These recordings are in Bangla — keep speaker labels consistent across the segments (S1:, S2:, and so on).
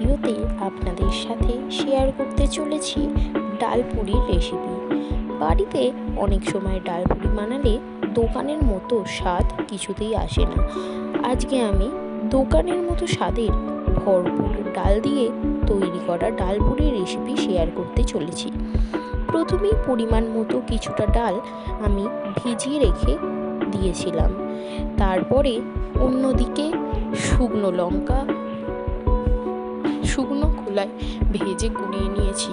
S1: ভিডিওতে আপনাদের সাথে শেয়ার করতে চলেছি ডালপুরির রেসিপি। বাড়িতে অনেক সময় ডালপুরি বানালে দোকানের মতো স্বাদ কিছুতেই আসে না। আজকে আমি দোকানের মতো স্বাদের ভরপুর ডাল দিয়ে তৈরি করা ডালপুরির রেসিপি শেয়ার করতে চলেছি। প্রথমেই পরিমাণ মতো কিছুটা ডাল আমি ভিজিয়ে রেখে দিয়েছিলাম। তারপরে অন্যদিকে শুকনো লঙ্কা শুকনো খোলায় ভেজে গুঁড়িয়ে নিয়েছি,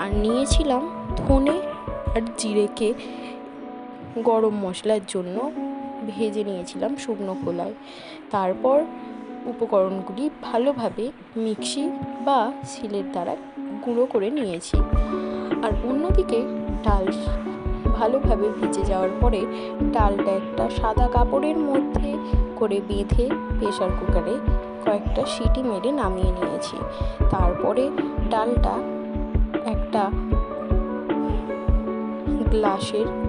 S1: আর নিয়েছিলাম ধনে আর জিরেকে গরম মশলার জন্য ভেজে নিয়েছিলাম শুকনো খোলায়। তারপর উপকরণগুলি ভালোভাবে মিক্সি বা শিলের দ্বারা গুঁড়ো করে নিয়েছি। আর অন্যদিকে ডাল ভালোভাবে ভিজে যাওয়ার পরে ডালটা একটা সাদা কাপড়ের মধ্যে করে বেঁধে প্রেসার কুকারে কয়েকটা সিটি মেরে নামিয়ে নিয়েছি। তারপরে ডালটা একটা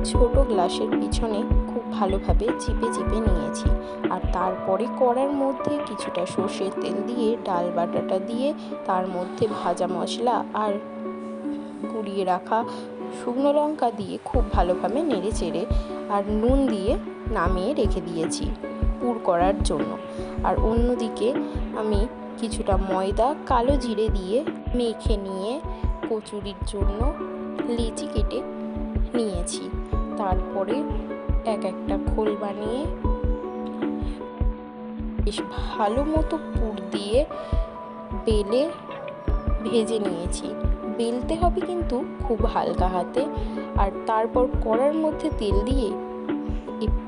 S1: ছোট গ্লাসের পিছনে খুব ভালোভাবে চিপে চিপে নিয়েছি। আর তারপরে কড়ার মধ্যে কিছুটা সর্ষের তেল দিয়ে ডাল বাটাটা দিয়ে তার মধ্যে ভাজা মশলা আর গুঁড়িয়ে রাখা শুকনো লঙ্কা দিয়ে খুব ভালোভাবে নেড়ে চেড়ে আর নুন দিয়ে নামিয়ে রেখে দিয়েছি পুর করার জন্য। আর অন্যদিকে আমি কিছুটা ময়দা কালো জিরে দিয়ে মেখে নিয়ে কচুরির জন্য লেচি কেটে নিয়েছি। তারপরে এক একটা খোল বানিয়ে বেশ ভালো মতো পুর দিয়ে বেলে ভেজে নিয়েছি। বেলতে হবে কিন্তু খুব হালকা হাতে। আর তারপর কড়ার মধ্যে তেল দিয়ে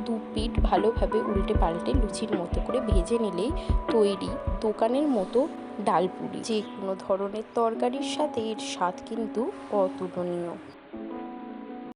S1: দু পিঠ ভালোভাবে উল্টে পাল্টে লুচির মতো করে ভেজে নিলেই তৈরি দোকানের মতো ডালপুরি। যে কোনো ধরনের তরকারির সাথে এর স্বাদ কিন্তু অতুলনীয়।